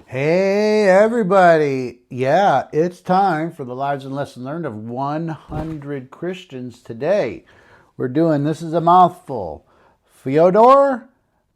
Hey, everybody. Yeah, it's time for the Lives and Lessons Learned of 100 Christians today. We're doing This is a Mouthful. Fyodor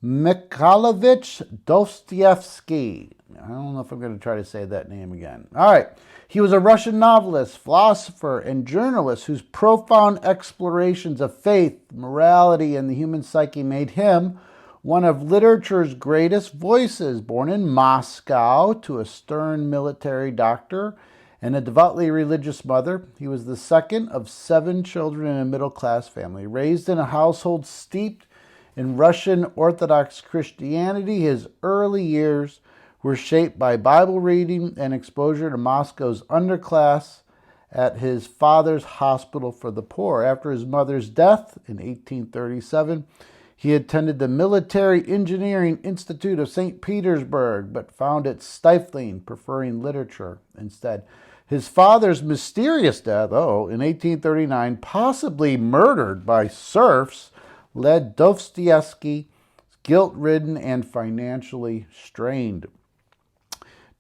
Mikhailovich Dostoyevsky. I don't know if I'm going to try to say that name again. All right. He was a Russian novelist, philosopher, and journalist whose profound explorations of faith, morality, and the human psyche made him one of literature's greatest voices. Born in Moscow to a stern military doctor and a devoutly religious mother, he was the second of 7 children in a middle-class family. Raised in a household steeped in Russian Orthodox Christianity, his early years were shaped by Bible reading and exposure to Moscow's underclass at his father's hospital for the poor. After his mother's death in 1837, he attended the Military Engineering Institute of St. Petersburg, but found it stifling, preferring literature instead. His father's mysterious death, in 1839, possibly murdered by serfs, led Dostoyevsky guilt-ridden and financially strained.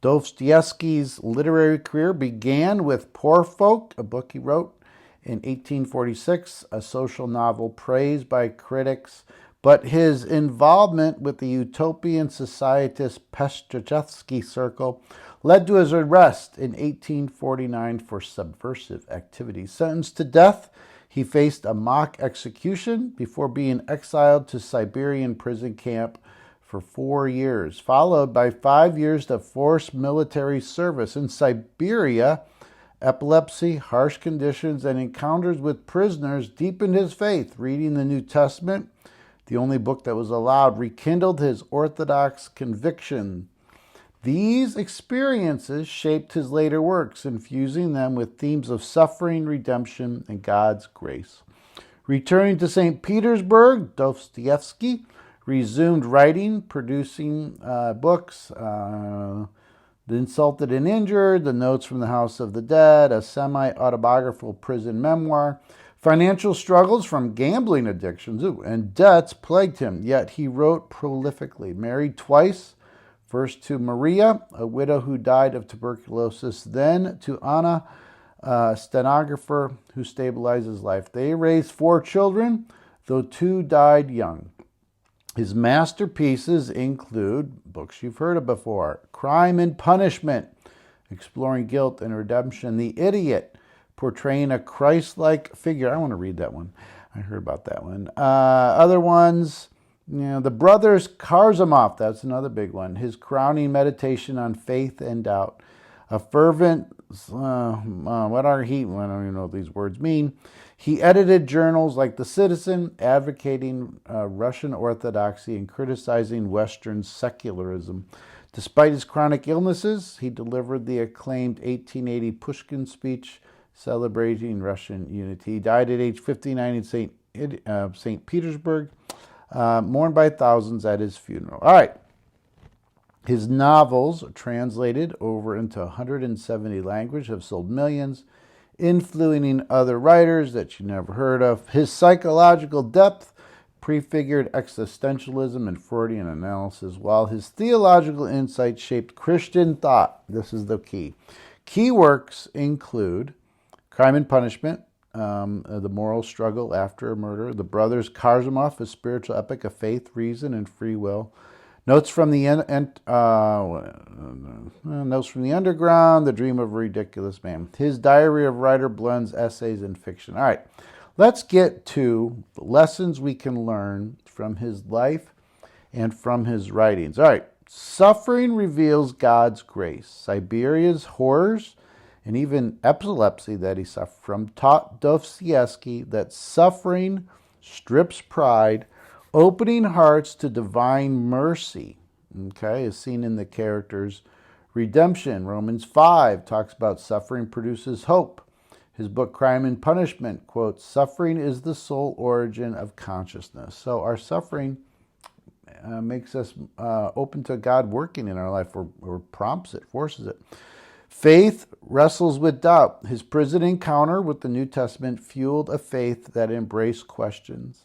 Dostoyevsky's literary career began with Poor Folk, a book he wrote in 1846, a social novel praised by critics, but his involvement with the utopian societist Petrachevsky circle led to his arrest in 1849 for subversive activities. Sentenced to death, he faced a mock execution before being exiled to Siberian prison camp for 4 years, followed by 5 years of forced military service in Siberia. Epilepsy, harsh conditions, and encounters with prisoners deepened his faith. Reading the New Testament, the only book that was allowed, rekindled his Orthodox conviction. These experiences shaped his later works, infusing them with themes of suffering, redemption, and God's grace. Returning to St. Petersburg, Dostoyevsky resumed writing, producing books, The Insulted and Injured, The Notes from the House of the Dead, a semi-autobiographical prison memoir. Financial struggles from gambling addictions and debts plagued him, yet he wrote prolifically. Married twice, first to Maria, a widow who died of tuberculosis, then to Anna, a stenographer who stabilized his life. They raised 4 children, though 2 died young. His masterpieces include books you've heard of before: Crime and Punishment, exploring guilt and redemption; The Idiot, portraying a Christ-like figure. I want to read that one. I heard about that one. Other ones, The Brothers Karamazov, that's another big one. His crowning meditation on faith and doubt. A fervent, I don't even know what these words mean. He edited journals like The Citizen, advocating Russian orthodoxy and criticizing Western secularism. Despite his chronic illnesses, he delivered the acclaimed 1880 Pushkin speech celebrating Russian unity. He died at age 59 in St. Petersburg, mourned by thousands at his funeral. All right. His novels, translated over into 170 languages, have sold millions, influencing other writers that you never heard of. His psychological depth prefigured existentialism and Freudian analysis, while his theological insight shaped Christian thought. This is the key. Key works include Crime and Punishment, the moral struggle after a murder; The Brothers Karamazov, a spiritual epic of faith, reason, and free will; Notes from the Underground, The Dream of a Ridiculous Man. His diary of writer blends essays and fiction. All right, let's get to the lessons we can learn from his life and from his writings. All right, suffering reveals God's grace. Siberia's horrors and even epilepsy that he suffered from taught Dostoyevsky that suffering strips pride, opening hearts to divine mercy, is seen in the character's redemption. Romans 5 talks about suffering produces hope. His book, Crime and Punishment, quotes, "Suffering is the sole origin of consciousness." So our suffering makes us open to God working in our life, or prompts it, forces it. Faith wrestles with doubt. His prison encounter with the New Testament fueled a faith that embraced questions.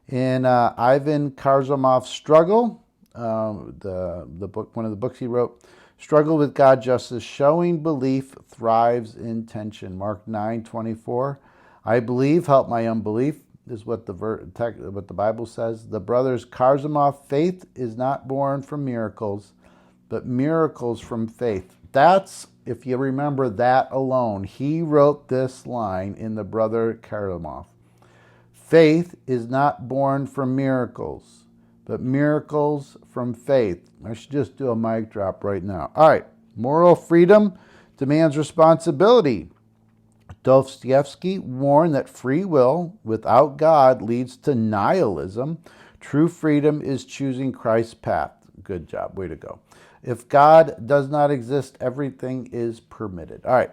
In Ivan Karazimov's struggle the book, one of the books he wrote. Struggle with God justice, showing belief thrives in tension. Mark 9:24. I believe, help my unbelief, is what what the Bible says. The brothers Karamazov, faith is not born from miracles, but miracles from faith. That's, if you remember that alone, he wrote this line in the Brother Karamazov. Faith is not born from miracles, but miracles from faith. I should just do a mic drop right now. All right. Moral freedom demands responsibility. Dostoyevsky warned that free will without God leads to nihilism. True freedom is choosing Christ's path. Good job. Way to go. If God does not exist, everything is permitted. All right.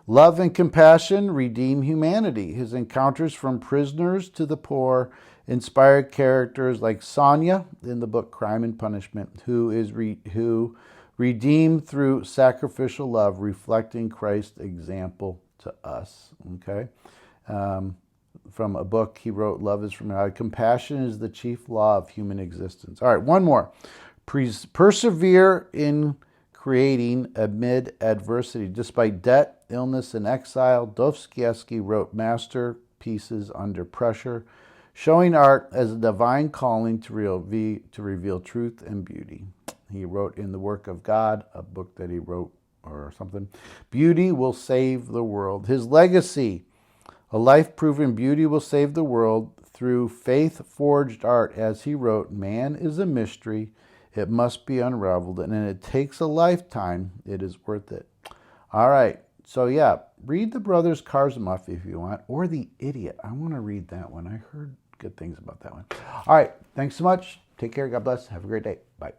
Love and compassion redeem humanity. His encounters from prisoners to the poor inspired characters like Sonia in the book Crime and Punishment, who redeemed through sacrificial love, reflecting Christ's example to us. Okay, from a book he wrote, Love is from God. Compassion is the chief law of human existence. All right, one more. Persevere in creating amid adversity. Despite debt, illness, and exile, Dostoyevsky wrote masterpieces under pressure, showing art as a divine calling to reveal truth and beauty. He wrote in The Work of God, a book that he wrote or something, beauty will save the world. His legacy, a life-proven beauty will save the world through faith-forged art. As he wrote, man is a mystery. It must be unraveled, and it takes a lifetime. It is worth it. All right. So, yeah, read The Brothers Karamazov if you want, or The Idiot. I want to read that one. I heard good things about that one. All right. Thanks so much. Take care. God bless. Have a great day. Bye.